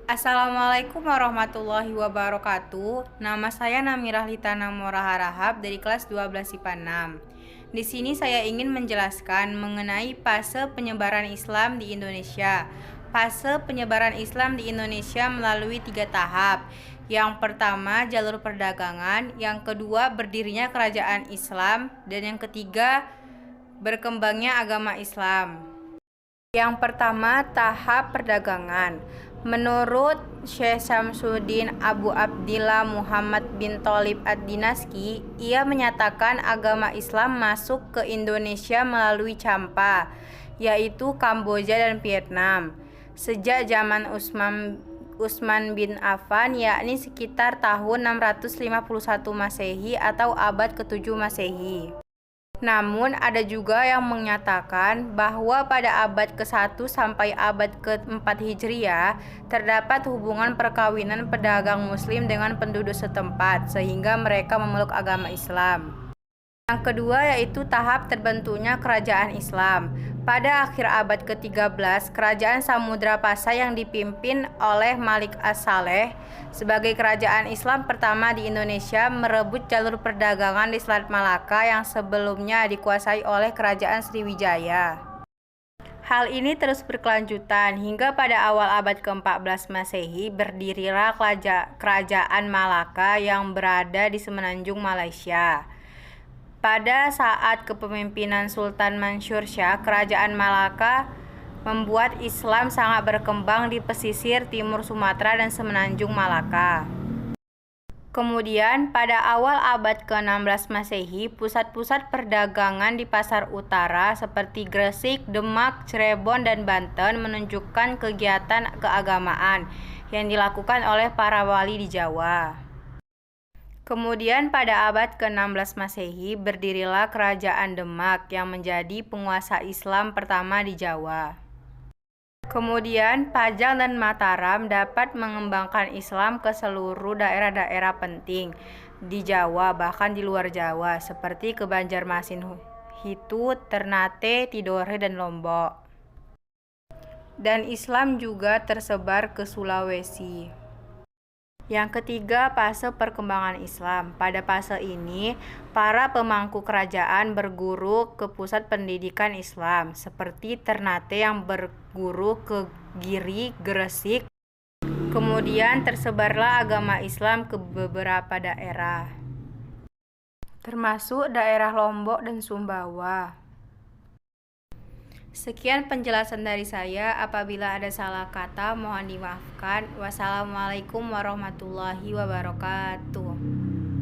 Assalamualaikum warahmatullahi wabarakatuh. Nama saya Namirah Litana Mora Harahap dari kelas 12 IPA 6. Di sini saya ingin menjelaskan mengenai fase penyebaran Islam di Indonesia. Fase penyebaran Islam di Indonesia melalui 3 tahap. Yang pertama, jalur perdagangan. Yang kedua, berdirinya kerajaan Islam. Dan yang ketiga, berkembangnya agama Islam. Yang pertama, tahap perdagangan. Menurut Syekh Syamsuddin Abu Abdillah Muhammad bin Tholib ad-Dinaski, ia menyatakan agama Islam masuk ke Indonesia melalui Champa, yaitu Kamboja dan Vietnam, sejak zaman Utsman bin Affan, yakni sekitar tahun 651 Masehi atau abad ke-7 Masehi. Namun ada juga yang menyatakan bahwa pada abad ke-1 sampai abad ke-4 Hijriah terdapat hubungan perkawinan pedagang muslim dengan penduduk setempat sehingga mereka memeluk agama Islam. Yang kedua yaitu tahap terbentuknya kerajaan Islam. Pada akhir abad ke-13, kerajaan Samudra Pasa yang dipimpin oleh Malik As-Saleh sebagai kerajaan Islam pertama di Indonesia merebut jalur perdagangan di Selat Malaka yang sebelumnya dikuasai oleh kerajaan Sriwijaya. Hal ini terus berkelanjutan hingga pada awal abad ke-14 Masehi berdirilah kerajaan Malaka yang berada di semenanjung Malaysia. Pada saat kepemimpinan Sultan Mansur Shah, kerajaan Malaka membuat Islam sangat berkembang di pesisir timur Sumatera dan semenanjung Malaka. Kemudian pada awal abad ke-16 Masehi, pusat-pusat perdagangan di pasar utara seperti Gresik, Demak, Cirebon, dan Banten menunjukkan kegiatan keagamaan yang dilakukan oleh para wali di Jawa. Kemudian pada abad ke-16 Masehi berdirilah kerajaan Demak yang menjadi penguasa Islam pertama di Jawa. Kemudian Pajang dan Mataram dapat mengembangkan Islam ke seluruh daerah-daerah penting di Jawa bahkan di luar Jawa seperti ke Banjarmasin, Hitu, Ternate, Tidore, dan Lombok. Dan Islam juga tersebar ke Sulawesi. Yang ketiga, fase perkembangan Islam. Pada fase ini, para pemangku kerajaan berguru ke pusat pendidikan Islam, seperti Ternate yang berguru ke Giri, Gresik. Kemudian tersebarlah agama Islam ke beberapa daerah, termasuk daerah Lombok dan Sumbawa. Sekian penjelasan dari saya. Apabila ada salah kata, mohon dimaafkan. Wassalamualaikum warahmatullahi wabarakatuh.